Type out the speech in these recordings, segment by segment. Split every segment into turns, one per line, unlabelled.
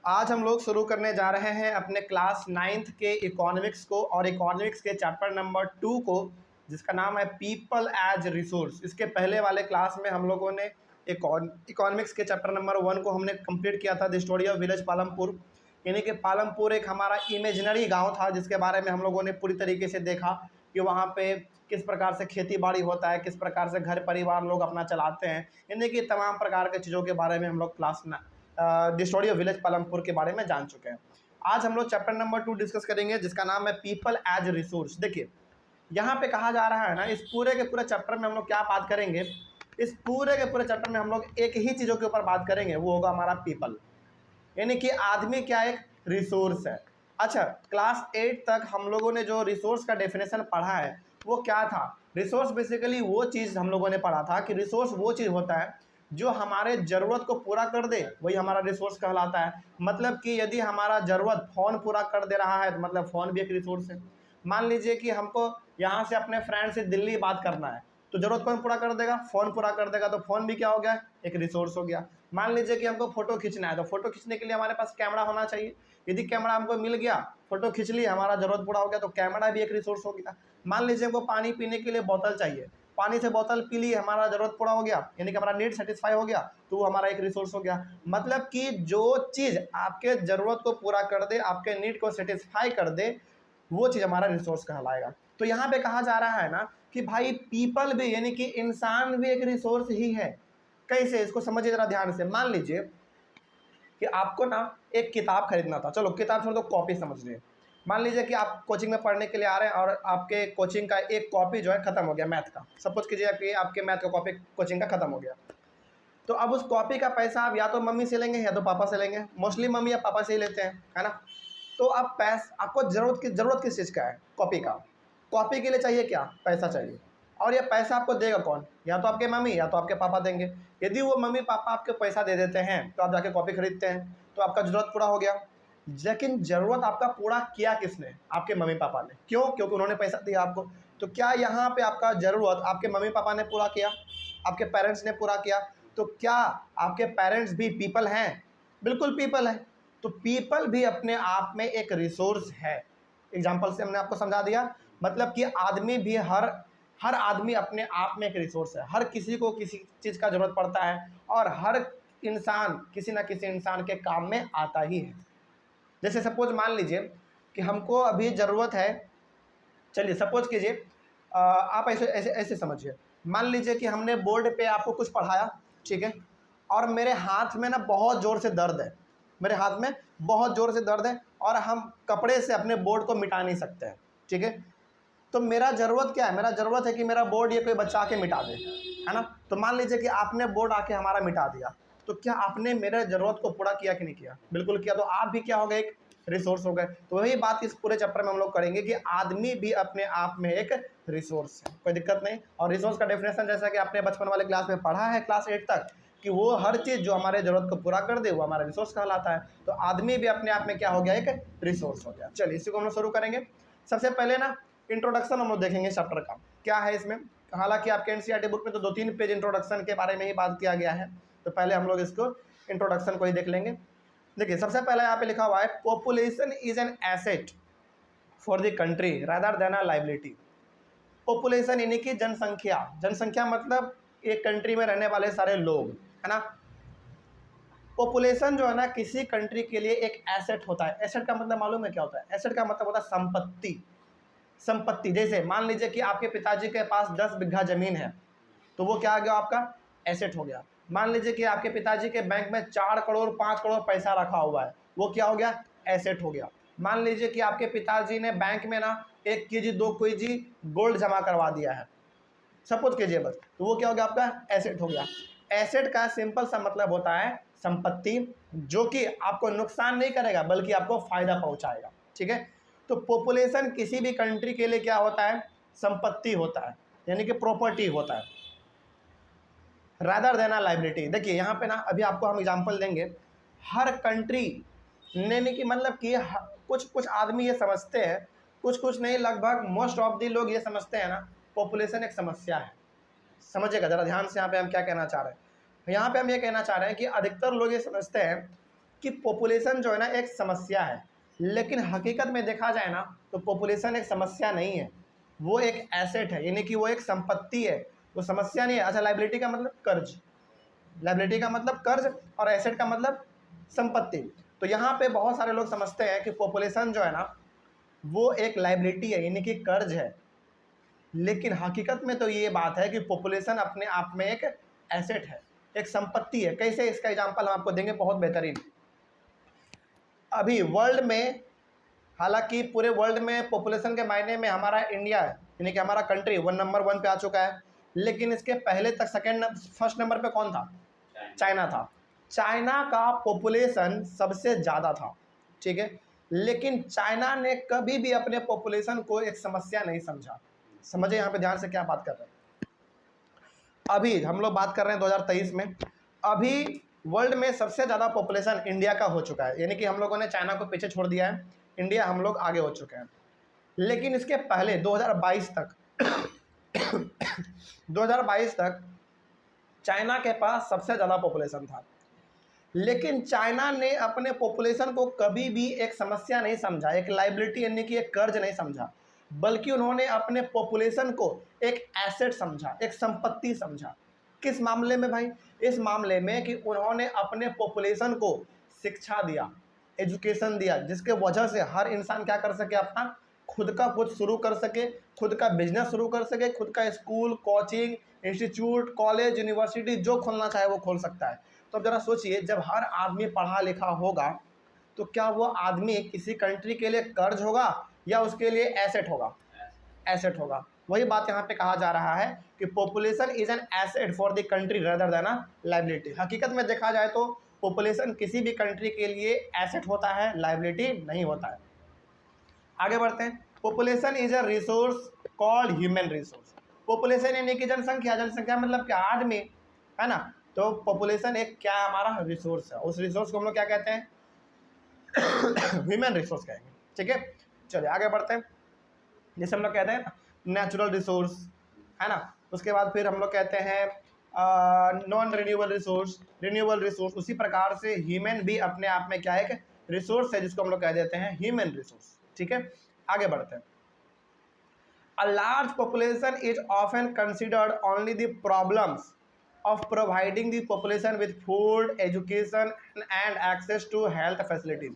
आज हम लोग शुरू करने जा रहे हैं अपने क्लास 9th के इकोनॉमिक्स को और इकोनॉमिक्स के चैप्टर नंबर 2 को, जिसका नाम है पीपल एज रिसोर्स। इसके पहले वाले क्लास में हम लोगों ने इकोनॉमिक्स के चैप्टर नंबर 1 को हमने कंप्लीट किया था, the story of village Palampur. यानी कि पालमपुर एक हमारा इमेजिनरी गांव था, जिसके बारे में हम लोगों ने पूरी तरीके से देखा कि वहाँ पे किस प्रकार से खेती बाड़ी होता है, किस प्रकार से घर परिवार लोग अपना चलाते हैं। यानी कि तमाम प्रकार के चीज़ों के बारे में हम लोग class the story of village Palampur के बारे में जान चुके हैं। आज हम लोग चैप्टर नंबर 2 डिस्कस करेंगे, जिसका नाम है पीपल एज रिसोर्स। देखिए यहाँ पे कहा जा रहा है ना, इस पूरे के पूरे चैप्टर में हम लोग क्या बात करेंगे, इस पूरे के पूरे चैप्टर में हम लोग एक ही चीज़ों के ऊपर बात करेंगे, वो होगा हमारा पीपल। यानी कि आदमी क्या एक रिसोर्स है। अच्छा, क्लास 8 तक हम लोगों ने जो रिसोर्स का डेफिनेशन पढ़ा है वो क्या था। रिसोर्स बेसिकली वो चीज़ हम लोगों ने पढ़ा था कि रिसोर्स वो चीज़ होता है जो हमारे ज़रूरत को पूरा कर दे, वही हमारा रिसोर्स कहलाता है। मतलब कि यदि हमारा ज़रूरत फ़ोन पूरा कर दे रहा है तो मतलब फ़ोन भी एक रिसोर्स है। मान लीजिए कि हमको यहाँ से अपने फ्रेंड से दिल्ली बात करना है, तो ज़रूरत कौन पूरा कर देगा, फ़ोन पूरा कर देगा, तो फ़ोन भी क्या हो गया, एक रिसोर्स हो गया। मान लीजिए कि हमको फ़ोटो खींचना है, तो फ़ोटो खींचने के लिए हमारे पास कैमरा होना चाहिए। यदि कैमरा हमको मिल गया, फ़ोटो खींच ली, हमारा ज़रूरत पूरा हो गया, तो कैमरा भी एक रिसोर्स हो गया। मान लीजिए हमको पानी पीने के लिए बोतल चाहिए, पानी से बोतल पी ली, हमारा ज़रूरत पूरा हो गया, यानी कि हमारा नीड सेटिस्फाई हो गया, तो वो हमारा एक रिसोर्स हो गया। मतलब कि जो चीज़ आपके ज़रूरत को पूरा कर दे, आपके नीड को सेटिस्फाई कर दे, वो चीज़ हमारा रिसोर्स कहलाएगा। तो यहाँ पे कहा जा रहा है ना कि भाई पीपल भी, यानी कि इंसान भी एक रिसोर्स ही है। कैसे, इसको समझिए जरा ध्यान से। मान लीजिए कि आपको ना एक किताब खरीदना था, चलो किताब छोड़ दो, कॉपी समझ लीजिए। मान लीजिए कि आप कोचिंग में पढ़ने के लिए आ रहे हैं और आपके कोचिंग का एक कॉपी जो है ख़त्म हो गया मैथ का। सपोज कीजिए कि आपके मैथ का कॉपी कोचिंग का ख़त्म हो गया, तो अब उस कॉपी का पैसा आप या तो मम्मी से लेंगे या तो पापा से लेंगे। मोस्टली मम्मी या पापा से ही लेते हैं, है ना। तो अब आपको ज़रूरत किस चीज़ का है, कॉपी का। कॉपी के लिए चाहिए क्या, पैसा चाहिए। और ये पैसा आपको देगा कौन, या तो आपके मम्मी या तो आपके पापा देंगे। यदि वो मम्मी पापा आपके पैसा दे देते हैं तो आप जाके कॉपी खरीदते हैं, तो आपका ज़रूरत पूरा हो गया। लेकिन ज़रूरत आपका पूरा किया किसने, आपके मम्मी पापा ने। क्यों, क्योंकि उन्होंने पैसा दिया आपको। तो क्या यहाँ पे आपका ज़रूरत आपके मम्मी पापा ने पूरा किया, आपके पेरेंट्स ने पूरा किया। तो क्या आपके पेरेंट्स भी पीपल हैं, बिल्कुल पीपल है। तो पीपल भी अपने आप में एक रिसोर्स है। एग्जाम्पल से हमने आपको समझा दिया। मतलब कि आदमी भी हर आदमी अपने आप में एक रिसोर्स है। हर किसी को किसी चीज़ का ज़रूरत पड़ता है और हर इंसान किसी ना किसी इंसान के काम में आता ही है। जैसे सपोज मान लीजिए कि हमको अभी ज़रूरत है, चलिए सपोज कीजिए आप ऐसे ऐसे ऐसे समझिए। मान लीजिए कि हमने बोर्ड पे आपको कुछ पढ़ाया, ठीक है, और मेरे हाथ में ना बहुत ज़ोर से दर्द है, मेरे हाथ में बहुत ज़ोर से दर्द है और हम कपड़े से अपने बोर्ड को मिटा नहीं सकते हैं, ठीक है। तो मेरा ज़रूरत क्या है, मेरा ज़रूरत है कि मेरा बोर्ड ये कोई बच्चा आके मिटा दे, है ना। तो मान लीजिए कि आपने बोर्ड आके हमारा मिटा दिया, तो क्या आपने मेरे ज़रूरत को पूरा किया कि नहीं किया, बिल्कुल किया। तो आप भी क्या हो गए, एक रिसोर्स हो गए। तो वही बात इस पूरे चैप्टर में हम लोग करेंगे कि आदमी भी अपने आप में एक रिसोर्स है, कोई दिक्कत नहीं। और रिसोर्स का डेफिनेशन जैसा कि आपने बचपन वाले क्लास में पढ़ा है, क्लास 8 तक, कि वो हर चीज़ जो हमारे ज़रूरत को पूरा कर दे वो हमारा रिसोर्स कहलाता है। तो आदमी भी अपने आप में क्या हो गया, एक रिसोर्स हो गया। चलिए इसी को हम लोग शुरू करेंगे। सबसे पहले ना इंट्रोडक्शन हम लोग देखेंगे चैप्टर का क्या है इसमें। हालांकि आपके एनसीईआरटी बुक में तो 2-3 पेज इंट्रोडक्शन के बारे में ही बात किया गया है, तो पहले हम लोग इसको इंट्रोडक्शन को ही देख लेंगे। देखिए सबसे पहले यहाँ पे लिखा हुआ है, population is an asset for the country rather than a liability. Population यानी कि जनसंख्या, जनसंख्या मतलब एक कंट्री में रहने वाले सारे लोग, है ना। पॉपुलेशन जो है ना किसी कंट्री के लिए एक एसेट होता है। एसेट का मतलब मालूम है क्या होता है, एसेट का मतलब होता है संपत्ति। संपत्ति, जैसे मान लीजिए कि आपके पिताजी के पास 10 बीघा ज़मीन है, तो वो क्या आ गया, आपका एसेट हो गया। मान लीजिए कि आपके पिताजी के बैंक में 4 करोड़ 5 करोड़ पैसा रखा हुआ है, वो क्या हो गया, एसेट हो गया। मान लीजिए कि आपके पिताजी ने बैंक में ना 1 केजी 2 केजी गोल्ड जमा करवा दिया है, सपोज कीजिए बस, तो वो क्या हो गया, आपका एसेट हो गया। एसेट का सिंपल सा मतलब होता है संपत्ति, जो कि आपको नुकसान नहीं करेगा बल्कि आपको फायदा पहुंचाएगा, ठीक है। तो पॉपुलेशन किसी भी कंट्री के लिए क्या होता है, संपत्ति होता है, यानी कि प्रॉपर्टी होता है, रादर देन अ लाइबिलिटी। देखिए यहाँ पे ना अभी आपको हम एग्जांपल देंगे। हर कंट्री ने कि मतलब कि कुछ कुछ आदमी ये समझते हैं, कुछ कुछ नहीं, लगभग मोस्ट ऑफ दी लोग ये समझते हैं ना, पॉपुलेशन एक समस्या है। समझिएगा ज़रा ध्यान से, यहाँ पे हम क्या कहना चाह रहे हैं। यहाँ पे हम ये कहना चाह रहे हैं कि अधिकतर लोग ये समझते हैं कि पॉपुलेशन जो है ना एक समस्या है, लेकिन हकीकत में देखा जाए ना तो पॉपुलेशन एक समस्या नहीं है, वो एक एसेट है, यानी कि वो एक संपत्ति है, वो समस्या नहीं है। अच्छा, लाइबिलिटी का मतलब कर्ज, लाइबिलिटी का मतलब कर्ज और एसेट का मतलब संपत्ति। तो यहाँ पे बहुत सारे लोग समझते हैं कि पॉपुलेशन जो है ना वो एक लाइबिलिटी है, यानी कि कर्ज है, लेकिन हकीकत में तो ये बात है कि पॉपुलेशन अपने आप में एक एसेट है, एक संपत्ति है। कैसे, इसका एग्जांपल हम आपको देंगे बहुत बेहतरीन। अभी वर्ल्ड में, हालांकि पूरे वर्ल्ड में पॉपुलेशन के मायने में हमारा इंडिया है, यानी कि हमारा कंट्री नंबर 1 पे आ चुका है, लेकिन इसके पहले तक फर्स्ट नंबर पे कौन था? चाइना था। चाइना का पॉपुलेशन सबसे ज़्यादा था, ठीक है, लेकिन चाइना ने कभी भी अपने पॉपुलेशन को एक समस्या नहीं समझा। समझे यहाँ पे ध्यान से क्या बात कर रहे हैं। अभी हम लोग बात कर रहे हैं 2023 में, अभी वर्ल्ड में सबसे ज़्यादा पॉपुलेशन इंडिया का हो चुका है, यानी कि हम लोगों ने चाइना को पीछे छोड़ दिया है, इंडिया हम लोग आगे हो चुके हैं। लेकिन इसके पहले 2022 तक 2022 तक चाइना के पास सबसे ज़्यादा पॉपुलेशन था, लेकिन चाइना ने अपने पॉपुलेशन को कभी भी एक समस्या नहीं समझा, एक लाइबिलिटी यानी कि एक कर्ज नहीं समझा, बल्कि उन्होंने अपने पॉपुलेशन को एक एसेट समझा, एक संपत्ति समझा। किस मामले में भाई? इस मामले में कि उन्होंने अपने पॉपुलेशन को शिक्षा दिया, एजुकेशन दिया, जिसके वजह से हर इंसान क्या कर सके, अपना खुद का कुछ शुरू कर सके, खुद का बिजनेस शुरू कर सके, खुद का school, coaching, institute, college, university जो खोलना चाहे वो खोल सकता है। तो अब जरा सोचिए, जब हर आदमी पढ़ा लिखा होगा तो क्या वो आदमी किसी कंट्री के लिए कर्ज होगा या उसके लिए एसेट होगा? एसेट होगा। वही बात यहाँ पे कहा जा रहा है कि population is an asset for the country rather than a liability. हकीकत में देखा जाए तो पॉपुलेशन किसी भी कंट्री के लिए एसेट होता है, लाइबिलिटी नहीं होता है। आगे बढ़ते हैं। Population is a resource called human resource. Population यानी कि जनसंख्या, जनसंख्या मतलब क्या? आदमी, है ना। तो पॉपुलेशन एक क्या हमारा रिसोर्स है, उस रिसोर्स को हम लोग क्या कहते हैं? ह्यूमन रिसोर्स कहेंगे, ठीक है। चलिए आगे बढ़ते हैं। जैसे हम लोग कहते हैं नेचुरल रिसोर्स, है ना, उसके बाद फिर हम लोग कहते हैं non renewable resource, renewable resource. उसी प्रकार से ह्यूमन भी अपने आप में क्या है, एक रिसोर्स है, जिसको हम लोग कह देते हैं ह्यूमन रिसोर्स, ठीक है। आगे बढ़ते हैं। A large population is often considered only the problems of providing the population with food, education and access to health facilities।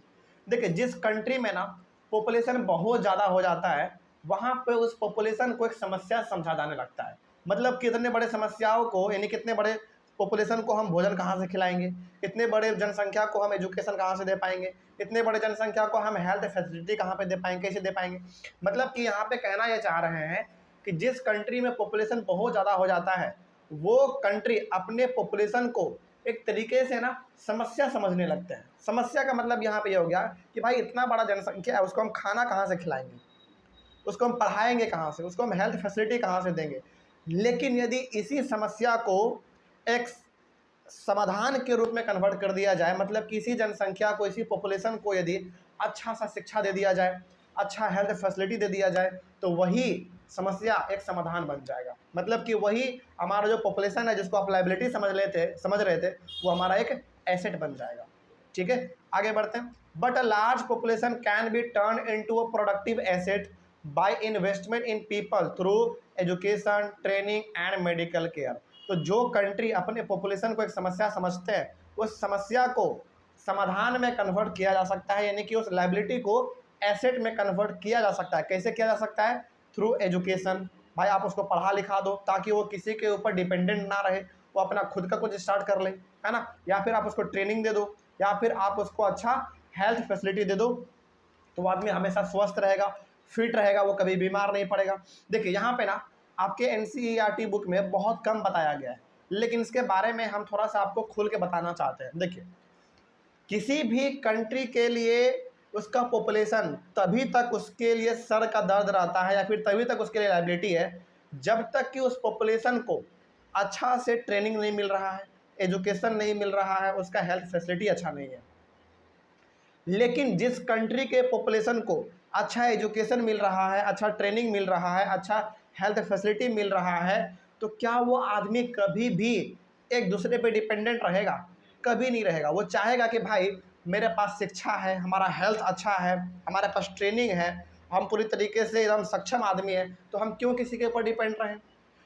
देखिए, जिस कंट्री में ना पॉपुलेशन बहुत ज़्यादा हो जाता है, वहाँ पे उस पॉपुलेशन को एक समस्या समझा जाने लगता है। मतलब कितने बड़े समस्याओं को, यानी कितने बड़े पॉपुलेशन को हम भोजन कहाँ से खिलाएंगे, इतने बड़े जनसंख्या को हम एजुकेशन कहाँ से दे पाएंगे, इतने बड़े जनसंख्या को हम हेल्थ फैसिलिटी कहाँ पे दे पाएंगे, कैसे दे पाएंगे। मतलब कि यहाँ पे कहना ये चाह रहे हैं कि जिस कंट्री में पॉपुलेशन बहुत ज़्यादा हो जाता है, वो कंट्री अपने पॉपुलेशन को एक तरीके से ना समस्या समझने लगते हैं। समस्या का मतलब यहाँ पे ये हो गया कि भाई इतना बड़ा जनसंख्या है, उसको हम खाना कहाँ से खिलाएंगे, उसको हम पढ़ाएंगे कहाँ से, उसको हम हेल्थ फैसिलिटी कहाँ से देंगे। लेकिन यदि इसी समस्या को एक समाधान के रूप में कन्वर्ट कर दिया जाए, मतलब कि इसी जनसंख्या को, इसी पॉपुलेशन को यदि अच्छा सा शिक्षा दे दिया जाए, अच्छा हेल्थ फैसिलिटी दे दिया जाए, तो वही समस्या एक समाधान बन जाएगा। मतलब कि वही हमारा जो पॉपुलेशन है, जिसको आप लाइबिलिटी समझ रहे थे, वो हमारा एक एसेट बन जाएगा, ठीक है। आगे बढ़ते हैं। But a large population can be turn into a productive asset by investment in people through education, training and medical care. तो जो कंट्री अपने पॉपुलेशन को एक समस्या समझते हैं, उस समस्या को समाधान में कन्वर्ट किया जा सकता है, यानी कि उस लाइबिलिटी को एसेट में कन्वर्ट किया जा सकता है। कैसे किया जा सकता है? Through education. भाई आप उसको पढ़ा लिखा दो ताकि वो किसी के ऊपर डिपेंडेंट ना रहे, वो अपना खुद का कुछ स्टार्ट कर ले, है ना। या फिर आप उसको ट्रेनिंग दे दो, या फिर आप उसको अच्छा हेल्थ फैसिलिटी दे दो, तो वो आदमी हमेशा स्वस्थ रहेगा, फिट रहेगा, वो कभी बीमार नहीं पड़ेगा। देखिए यहाँ पे ना आपके NCERT बुक में बहुत कम बताया गया है, लेकिन इसके बारे में हम थोड़ा सा आपको खुल के बताना चाहते हैं। देखिए, किसी भी कंट्री के लिए उसका पॉपुलेशन तभी तक उसके लिए सर का दर्द रहता है, या फिर तभी तक उसके लिए लायबिलिटी है, जब तक कि उस पॉपुलेशन को अच्छा से ट्रेनिंग नहीं मिल रहा है, एजुकेशन नहीं मिल रहा है, उसका हेल्थ फैसिलिटी अच्छा नहीं है। लेकिन जिस कंट्री के पॉपुलेशन को अच्छा एजुकेशन मिल रहा है, अच्छा ट्रेनिंग मिल रहा है, अच्छा हेल्थ फैसिलिटी मिल रहा है, तो क्या वो आदमी कभी भी एक दूसरे पे डिपेंडेंट रहेगा? कभी नहीं रहेगा। वो चाहेगा कि भाई मेरे पास शिक्षा है, हमारा हेल्थ अच्छा है, हमारे पास ट्रेनिंग है, हम पूरी तरीके से एकदम सक्षम आदमी है, तो हम क्यों किसी के ऊपर डिपेंड रहें?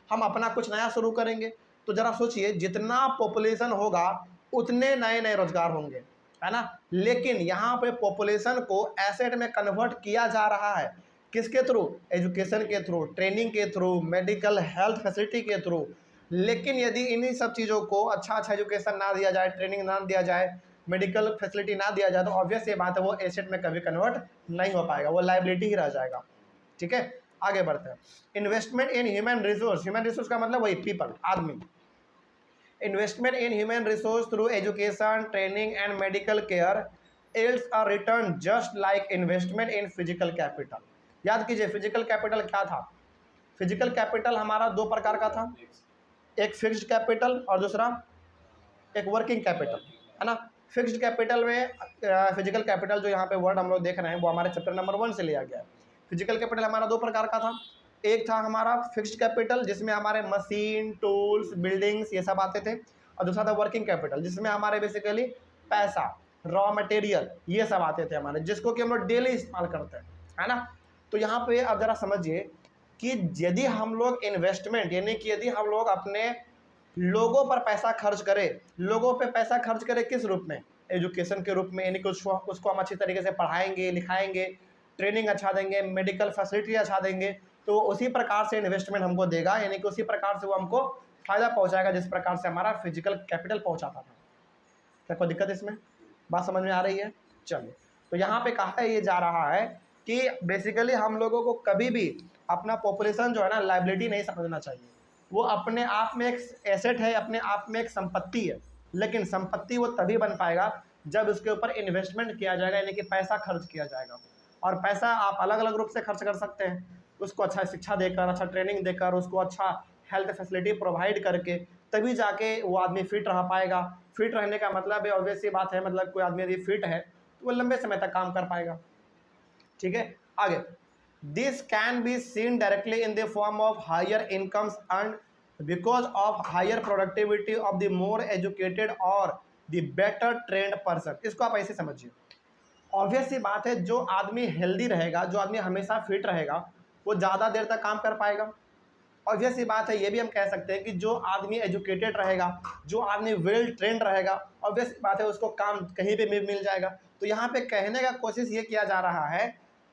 हम अपना कुछ नया शुरू करेंगे। तो ज़रा सोचिए, जितना पॉपुलेशन होगा उतने नए नए रोजगार होंगे, है ना। लेकिन यहाँ पे पॉपुलेशन को एसेट में कन्वर्ट किया जा रहा है, किसके थ्रू? एजुकेशन के थ्रू, ट्रेनिंग के थ्रू, मेडिकल हेल्थ फैसिलिटी के थ्रू। लेकिन यदि इन्हीं सब चीज़ों को अच्छा एजुकेशन ना दिया जाए, ट्रेनिंग ना दिया जाए, मेडिकल फैसिलिटी ना दिया जाए, तो ऑब्वियस ये बात है, वो एसेट में कभी कन्वर्ट नहीं हो पाएगा, वो लाइबिलिटी ही रह जाएगा। ठीक है, आगे बढ़ते हैं। Investment in human resource, human resource का मतलब वही पीपल, आदमी। Investment in human resource through education, training and medical care yields a return just like investment in physical capital। याद कीजिए, फिजिकल कैपिटल क्या था? फिजिकल कैपिटल हमारा दो प्रकार का था, एक फिक्स्ड कैपिटल और दूसरा एक वर्किंग कैपिटल, है ना। फिक्स्ड कैपिटल में फिजिकल कैपिटल जो यहाँ पे वर्ड हम लोग देख रहे हैं वो हमारे चैप्टर नंबर 1 से लिया गया है। फिजिकल कैपिटल हमारा दो प्रकार का था, एक था हमारा फिक्स्ड कैपिटल जिसमें हमारे मशीन, टूल्स, बिल्डिंग्स ये सब आते थे, और दूसरा था वर्किंग कैपिटल जिसमें हमारे बेसिकली पैसा, रॉ मटेरियल ये सब आते थे हमारे, जिसको कि हम लोग डेली इस्तेमाल करते हैं, है ना। तो यहाँ पे अब जरा समझिए कि यदि हम लोग इन्वेस्टमेंट, यानी कि यदि हम लोग अपने लोगों पर पैसा खर्च करें, लोगों पे पैसा खर्च करें किस रूप में? एजुकेशन के रूप में, यानी कि उसको हम अच्छी तरीके से पढ़ाएंगे, लिखाएंगे, ट्रेनिंग अच्छा देंगे, मेडिकल फैसिलिटी अच्छा देंगे, तो उसी प्रकार से इन्वेस्टमेंट हमको देगा, यानी कि उसी प्रकार से वो हमको फायदा पहुंचाएगा जिस प्रकार से हमारा फिजिकल कैपिटल पहुंचाता था। क्या कोई दिक्कत इसमें? बात समझ में आ रही है? चलिए, तो यहाँ पे कहा ये जा रहा है कि बेसिकली हम लोगों को कभी भी अपना पॉपुलेशन जो है ना लाइबिलिटी नहीं समझना चाहिए। वो अपने आप में एक एसेट है, अपने आप में एक संपत्ति है, लेकिन संपत्ति वो तभी बन पाएगा जब उसके ऊपर इन्वेस्टमेंट किया जाएगा, यानी कि पैसा खर्च किया जाएगा। और पैसा आप अलग अलग रूप से खर्च कर सकते हैं, उसको अच्छा शिक्षा देकर, अच्छा ट्रेनिंग देकर, उसको अच्छा हेल्थ फैसिलिटी प्रोवाइड करके, तभी जाके वो आदमी फिट रह पाएगा। फिट रहने का मतलब है, ऑब्वियस सी बात है, मतलब कोई आदमी यदि फिट है तो वो लंबे समय तक काम कर पाएगा। ठीक है, आगे। This can be seen directly in the form of higher incomes earn because of higher productivity of the more educated और द बेटर ट्रेंड पर्सन। इसको आप ऐसे समझिए, ऑब्वियस सी बात है, जो आदमी हेल्दी रहेगा, जो आदमी हमेशा फिट रहेगा, वो ज़्यादा देर तक काम कर पाएगा। ऑब्वियस सी बात है, ये भी हम कह सकते हैं कि जो आदमी एजुकेटेड रहेगा, जो आदमी वेल ट्रेंड रहेगा, ऑब्वियस सी बात है उसको काम कहीं भी मिल जाएगा। तो यहाँ पे कहने का कोशिश ये किया जा रहा है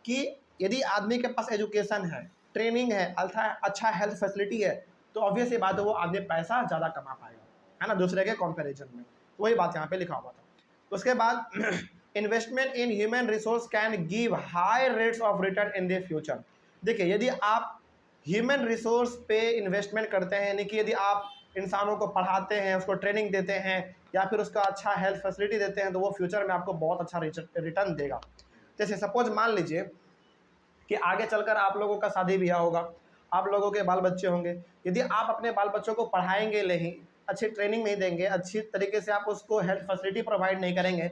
कि यदि आदमी के पास एजुकेशन है, ट्रेनिंग है, अच्छा हेल्थ फैसिलिटी है, तो ऑब्वियस सी बात है वो आदमी पैसा ज़्यादा कमा पाएगा, है ना, दूसरे के कंपैरिजन में। वही बात यहाँ पे लिखा हुआ था। उसके बाद investment in human resource can give high rates of return in the future. देखिए, यदि आप ह्यूमन रिसोर्स पे इन्वेस्टमेंट करते हैं, यानी कि यदि आप इंसानों को पढ़ाते हैं, उसको ट्रेनिंग देते हैं, या फिर उसका अच्छा हेल्थ फैसिलिटी देते हैं, तो वो फ्यूचर में आपको बहुत अच्छा रिटर्न देगा। जैसे सपोज मान लीजिए कि आगे चलकर आप लोगों का शादी ब्याह होगा, आप लोगों के बाल बच्चे होंगे, यदि आप अपने बाल बच्चों को पढ़ाएंगे नहीं, अच्छी ट्रेनिंग नहीं देंगे, अच्छी तरीके से आप उसको हेल्थ फैसिलिटी प्रोवाइड नहीं करेंगे,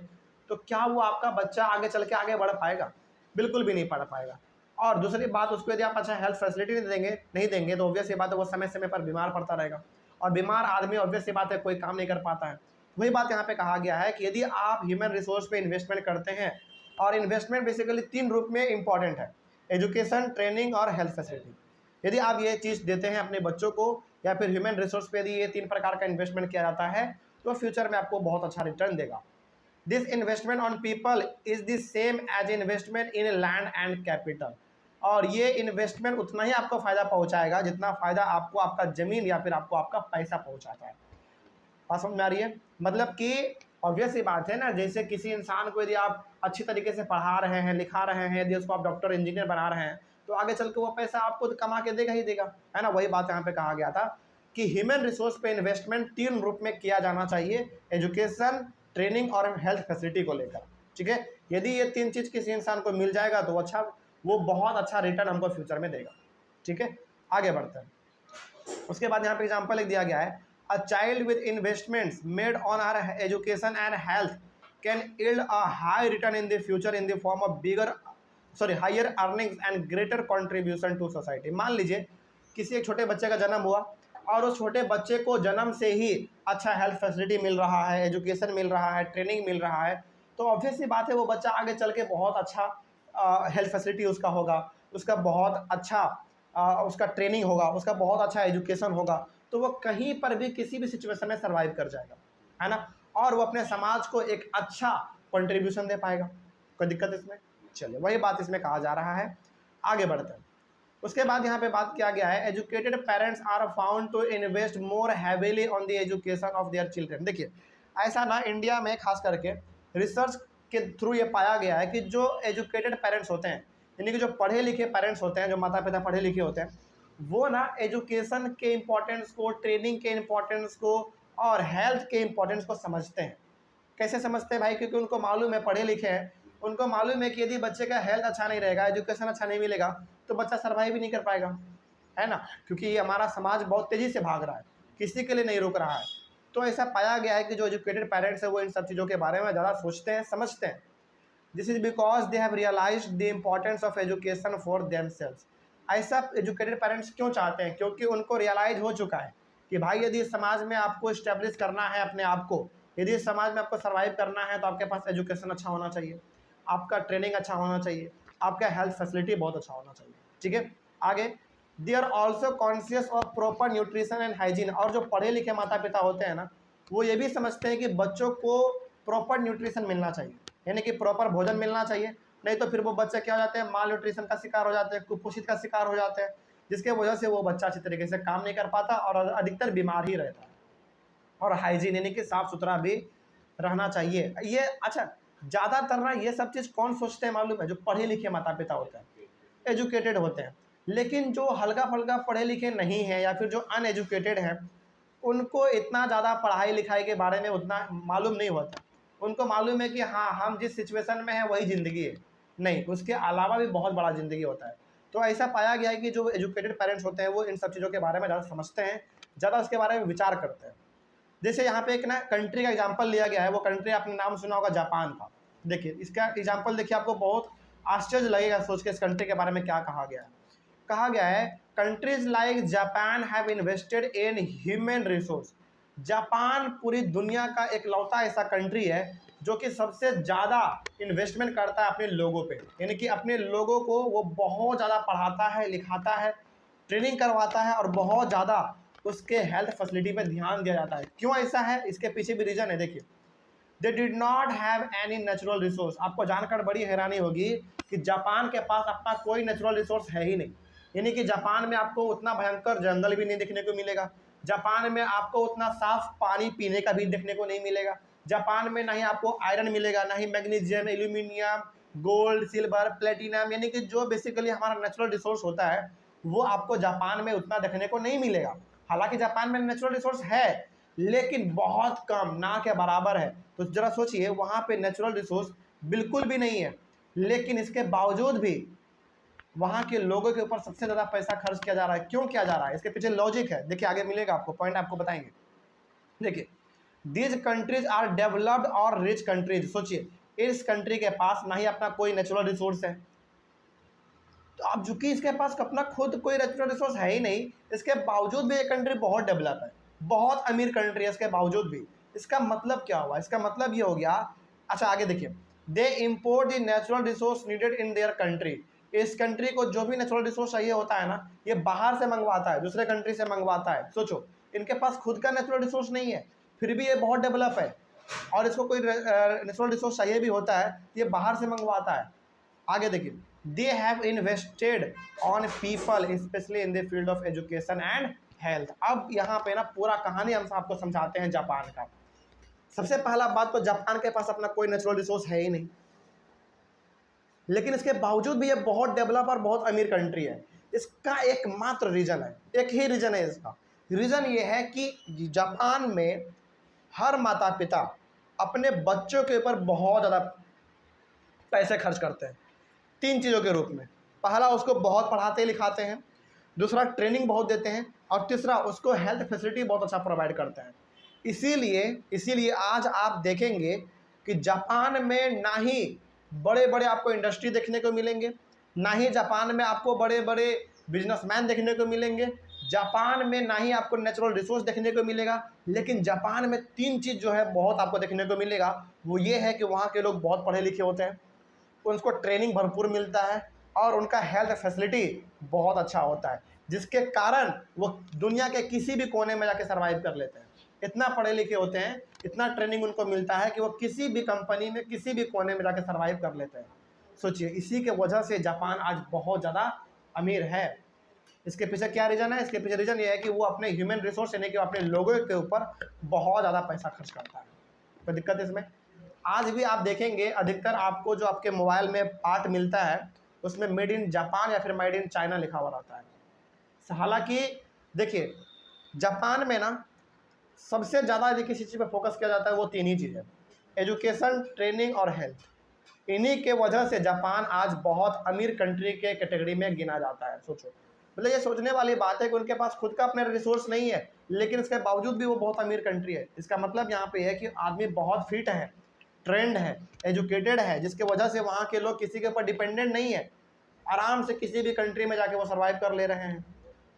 तो क्या वो आपका बच्चा आगे चल के आगे बढ़ पाएगा? बिल्कुल भी नहीं पढ़ पाएगा। और दूसरी बात, उसको यदि आप अच्छा हेल्थ फैसिलिटी नहीं देंगे तो ऑब्वियस सी बात है वो समय समय पर बीमार पड़ता रहेगा, और बीमार आदमी ऑब्वियस सी बात है कोई काम नहीं कर पाता है। वही बात यहाँ पे कहा गया है कि यदि आप ह्यूमन रिसोर्स पे इन्वेस्टमेंट करते हैं, और इन्वेस्टमेंट बेसिकली 3 रूप में इंपॉर्टेंट है, एजुकेशन, ट्रेनिंग और हेल्थ फैसिलिटी। यदि आप ये चीज़ देते हैं अपने बच्चों को, या फिर ह्यूमन रिसोर्स पे यदि ये 3 प्रकार का इन्वेस्टमेंट किया जाता है, तो फ्यूचर में आपको बहुत अच्छा रिटर्न देगा। This investment on people is the same as investment in land and capital. और ये इन्वेस्टमेंट उतना ही आपको फ़ायदा पहुंचाएगा जितना फ़ायदा आपको आपका ज़मीन या फिर आपको आपका पैसा पहुंचाता है। बात समझ में आ रही है? मतलब कि ऑब्वियस ही बात है ना, जैसे किसी इंसान को यदि आप अच्छी तरीके से पढ़ा रहे हैं, लिखा रहे हैं, यदि उसको आप डॉक्टर इंजीनियर बना रहे हैं, तो आगे चल के वो पैसा आपको कमा के देगा ही देगा, है ना। वही बात यहाँ पे कहा गया था कि ह्यूमन रिसोर्स पे इन्वेस्टमेंट 3 रूप में किया जाना चाहिए, एजुकेशन, ट्रेनिंग और हेल्थ फैसिलिटी को लेकर। ठीक है, यदि ये 3 चीज़ किसी इंसान को मिल जाएगा तो वो बहुत अच्छा रिटर्न हमको फ्यूचर में देगा। ठीक है, आगे बढ़ते हैं। उसके बाद यहाँ पे एग्जाम्पल लिख दिया गया है, a child with investments made on our education and health can yield a high return in the future in the form of higher earnings and greater contribution to society. मान लीजिए किसी एक छोटे बच्चे का जन्म हुआ, और उस छोटे बच्चे को जन्म से ही अच्छा हेल्थ फैसिलिटी मिल रहा है, एजुकेशन मिल रहा है, ट्रेनिंग मिल रहा है, तो ऑब्वियस सी बात है वो बच्चा आगे चल के बहुत अच्छा हेल्थ फैसिलिटी उसका होगा, उसका बहुत अच्छा उसका ट्रेनिंग होगा, उसका बहुत अच्छा एजुकेशन होगा, तो वो कहीं पर भी किसी भी सिचुएशन में सर्वाइव कर जाएगा, है ना। और वो अपने समाज को एक अच्छा कंट्रीब्यूशन दे पाएगा। कोई दिक्कत इसमें? चलिए, वही बात इसमें कहा जा रहा है। आगे बढ़ते हैं। उसके बाद यहाँ पे बात किया गया है, educated parents are found to invest more heavily on the education of their children. देखिए, ऐसा ना इंडिया में खास करके रिसर्च के थ्रू ये पाया गया है कि जो एजुकेटेड पेरेंट्स होते हैं, यानी कि जो पढ़े लिखे पेरेंट्स होते हैं, जो माता पिता पढ़े लिखे होते हैं, वो ना एजुकेशन के इम्पोर्टेंस को, ट्रेनिंग के इम्पोर्टेंस को और हेल्थ के इम्पोर्टेंस को समझते हैं। कैसे समझते हैं भाई? क्योंकि उनको मालूम है, पढ़े लिखे हैं, उनको मालूम है कि यदि बच्चे का हेल्थ अच्छा नहीं रहेगा, एजुकेशन अच्छा नहीं मिलेगा, तो बच्चा सर्वाइव भी नहीं कर पाएगा, है ना। क्योंकि ये हमारा समाज बहुत तेज़ी से भाग रहा है, किसी के लिए नहीं रुक रहा है। तो ऐसा पाया गया है कि जो एजुकेटेड पेरेंट्स है वो इन सब चीज़ों के बारे में ज़्यादा सोचते हैं, समझते हैं। This is because they have realised the importance of education for themselves. ऐसा एजुकेटेड पेरेंट्स क्यों चाहते हैं? क्योंकि उनको रियलाइज हो चुका है कि भाई यदि समाज में आपको इस्टेब्लिश करना है अपने आप को, यदि समाज में आपको सर्वाइव करना है, तो आपके पास एजुकेशन अच्छा होना चाहिए, आपका ट्रेनिंग अच्छा होना चाहिए, आपका हेल्थ फैसिलिटी बहुत अच्छा होना चाहिए। ठीक है, आगे, they are also conscious of proper nutrition and hygiene. और जो पढ़े लिखे माता पिता होते हैं ना, वो ये भी समझते हैं कि बच्चों को प्रॉपर न्यूट्रिशन मिलना चाहिए, यानी कि प्रॉपर भोजन मिलना चाहिए, नहीं तो फिर वो बच्चे क्या हो जाते हैं, माल न्यूट्रिशन का शिकार हो जाते हैं, कुपोषित का शिकार हो जाते हैं, जिसके वजह से वो बच्चा अच्छी तरीके से काम नहीं कर पाता और अधिकतर बीमार ही रहता है। और हाइजीन यानी कि साफ सुथरा भी रहना चाहिए। ये अच्छा, ज़्यादातर ना ये सब चीज़ कौन सोचते हैं मालूम है? जो पढ़े लिखे माता पिता होते हैं, एजुकेटेड होते हैं। लेकिन जो हल्का फुल्का पढ़े लिखे नहीं है या फिर जो अनएजुकेटेड हैं, उनको इतना ज़्यादा पढ़ाई लिखाई के बारे में उतना मालूम नहीं होता। उनको मालूम है कि हाँ, हम जिस सिचुएशन में हैं वही ज़िंदगी है, नहीं, उसके अलावा भी बहुत बड़ा ज़िंदगी होता है। तो ऐसा पाया गया है कि जो एजुकेटेड पेरेंट्स होते हैं वो इन सब चीज़ों के बारे में ज़्यादा समझते हैं, ज़्यादा उसके बारे में विचार करते हैं। जैसे यहाँ पे एक ना कंट्री का एग्जांपल लिया गया है, वो कंट्री आपने नाम सुना होगा, जापान का। देखिए, इसका एग्जांपल देखिए, आपको बहुत आश्चर्य लगेगा सोच के इस कंट्री के बारे में क्या कहा गया है। कहा गया है, countries like Japan have invested in human resource. Japan पूरी दुनिया का एक लौता ऐसा कंट्री है जो कि सबसे ज़्यादा इन्वेस्टमेंट करता है अपने लोगों पे, यानी कि अपने लोगों को वो बहुत ज़्यादा पढ़ाता है, लिखाता है, ट्रेनिंग करवाता है और बहुत ज़्यादा उसके हेल्थ फैसिलिटी पे ध्यान दिया जाता है। क्यों ऐसा है? इसके पीछे भी रीज़न है। देखिए, they did not have any natural resource. आपको जानकर बड़ी हैरानी होगी कि जापान के पास अपना कोई नेचुरल रिसोर्स है ही नहीं, यानी कि जापान में आपको उतना भयंकर जंगल भी नहीं देखने को मिलेगा, जापान में आपको उतना साफ पानी पीने का भी देखने को नहीं मिलेगा, जापान में ना ही आपको आयरन मिलेगा, ना ही magnesium, aluminium, gold, silver, platinum, यानी कि जो बेसिकली हमारा नेचुरल रिसोर्स होता है वो आपको जापान में उतना देखने को नहीं मिलेगा। हालांकि जापान में नेचुरल रिसोर्स है लेकिन बहुत कम, ना के बराबर है। तो जरा सोचिए, वहाँ पे नेचुरल रिसोर्स बिल्कुल भी नहीं है, लेकिन इसके बावजूद भी वहाँ के लोगों के ऊपर सबसे ज़्यादा पैसा खर्च किया जा रहा है। क्यों किया जा रहा है? इसके पीछे लॉजिक है। देखिए, आगे मिलेगा आपको, पॉइंट आपको बताएंगे। देखिए, दीज कंट्रीज आर डेवलप्ड और रिच कंट्रीज। सोचिए, इस कंट्री के पास ना ही अपना कोई नेचुरल रिसोर्स है, तो अब चूंकि इसके पास अपना खुद कोई नेचुरल रिसोर्स है ही नहीं, इसके बावजूद भी ये कंट्री बहुत डेवलप है, बहुत अमीर कंट्री है इसके बावजूद भी। इसका मतलब क्या हुआ? इसका मतलब ये हो गया, अच्छा आगे देखिए, they import the natural resource needed in their country. इस कंट्री को जो भी नेचुरल रिसोर्स चाहिए होता है ना, ये बाहर से मंगवाता है, दूसरे कंट्री से मंगवाता है। सोचो, इनके पास खुद का नेचुरल रिसोर्स नहीं है, फिर भी ये बहुत डेवलप है, और इसको कोई नेचुरल रिसोर्स चाहिए भी होता है, ये बाहर से मंगवाता है। आगे देखिए, they have invested on people especially in the field of education and health। अब यहाँ पे ना पूरा कहानी हम आपको समझाते हैं जापान का। सबसे पहला बात तो जापान के पास अपना कोई नेचुरल रिसोर्स है ही नहीं, लेकिन इसके बावजूद भी ये बहुत डेवलप और बहुत अमीर कंट्री है। इसका एकमात्र रीजन है, एक ही रीजन है इसका। रीजन ये है कि जापान में हर माता पिता अपने बच्चों के ऊपर बहुत ज़्यादा पैसे खर्च करते हैं, तीन चीज़ों के रूप में। पहला, उसको बहुत पढ़ाते लिखाते हैं, दूसरा ट्रेनिंग बहुत देते हैं, और तीसरा उसको हेल्थ फैसिलिटी बहुत अच्छा प्रोवाइड करते हैं। इसीलिए आज आप देखेंगे कि जापान में ना ही बड़े बड़े आपको इंडस्ट्री देखने को मिलेंगे, ना ही जापान में आपको बड़े बड़े बिजनेसमैन देखने को मिलेंगे। जापान में ना ही आपको नेचुरल रिसोर्स देखने को मिलेगा, लेकिन जापान में 3 चीज़ जो है बहुत आपको देखने को मिलेगा। वो ये है कि वहाँ के लोग बहुत पढ़े लिखे होते हैं, उनको ट्रेनिंग भरपूर मिलता है और उनका हेल्थ फैसिलिटी बहुत अच्छा होता है, जिसके कारण वो दुनिया के किसी भी कोने में जाके सर्वाइव कर लेते हैं। इतना पढ़े लिखे होते हैं, इतना ट्रेनिंग उनको मिलता है कि वो किसी भी कंपनी में किसी भी कोने में जाके सर्वाइव कर लेते हैं। सोचिए, इसी के वजह से जापान आज बहुत ज़्यादा अमीर है। इसके पीछे क्या रीज़न है? इसके पीछे रीज़न ये है कि वो अपने ह्यूमन रिसोर्स यानी कि अपने लोगों के ऊपर बहुत ज़्यादा पैसा खर्च करता है। कोई दिक्कत है इसमें? आज भी आप देखेंगे अधिकतर आपको जो आपके मोबाइल में पार्ट मिलता है उसमें मेड इन जापान या फिर मेड इन चाइना लिखा हुआ रहता है। हालांकि देखिए, जापान में ना सबसे ज़्यादा यदि किसी चीज़ पर फोकस किया जाता है वो 3 ही चीज़ है, एजुकेशन, ट्रेनिंग और हेल्थ। इन्हीं के वजह से जापान आज बहुत अमीर कंट्री के कैटेगरी में गिना जाता है। सोचो, मतलब ये सोचने वाली बात है कि उनके पास खुद का अपने रिसोर्स नहीं है, लेकिन इसके बावजूद भी वो बहुत अमीर कंट्री है। इसका मतलब यहाँ पे है कि आदमी बहुत फिट है, ट्रेंड है, एजुकेटेड है, जिसके वजह से वहाँ के लोग किसी के ऊपर डिपेंडेंट नहीं है, आराम से किसी भी कंट्री में जाके वो सर्वाइव कर ले रहे हैं।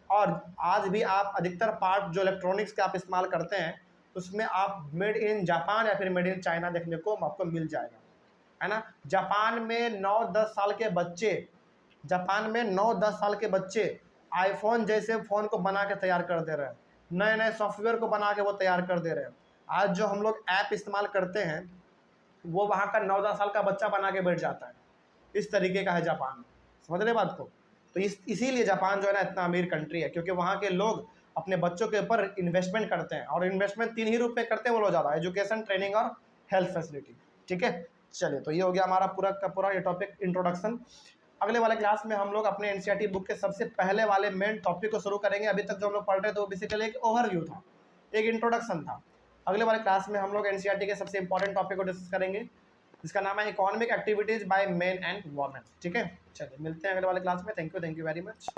और आज भी आप अधिकतर पार्ट जो इलेक्ट्रॉनिक्स के आप इस्तेमाल करते हैं उसमें आप मेड इन जापान या फिर मेड इन चाइना देखने को आपको मिल जाएगा, है ना। जापान में 9-10 साल के बच्चे, जापान में 9-10 साल के बच्चे आईफोन जैसे फ़ोन को बना के तैयार कर दे रहे हैं, नए नए सॉफ्टवेयर को बना के वो तैयार कर दे रहे हैं। आज जो हम लोग ऐप इस्तेमाल करते हैं वो वहाँ का 9-10 साल का बच्चा बना के बैठ जाता है। इस तरीके का है जापान, समझ रहे बात को। तो इसीलिए जापान जो है ना इतना अमीर कंट्री है, क्योंकि वहाँ के लोग अपने बच्चों के ऊपर इन्वेस्टमेंट करते हैं, और इन्वेस्टमेंट 3 ही रूप में करते हैं वो लोग ज़्यादा, एजुकेशन, ट्रेनिंग और हेल्थ फैसिलिटी। ठीक है, चलिए, तो ये हो गया हमारा पूरा का पूरा ये टॉपिक इंट्रोडक्शन। अगले वाले क्लास में हम लोग अपने एनसीईआरटी बुक के सबसे पहले वाले मेन टॉपिक को शुरू करेंगे। अभी तक जो हम लोग पढ़ रहे थे वो बेसिकली एक ओवरव्यू था, एक इंट्रोडक्शन था। अगले वाले क्लास में हम लोग एनसीईआरटी के सबसे इंपॉर्टेंट टॉपिक को डिस्कस करेंगे, जिसका नाम है economic activities by men and women. ठीक है, चलिए मिलते हैं अगले वाले क्लास में। Thank you very much.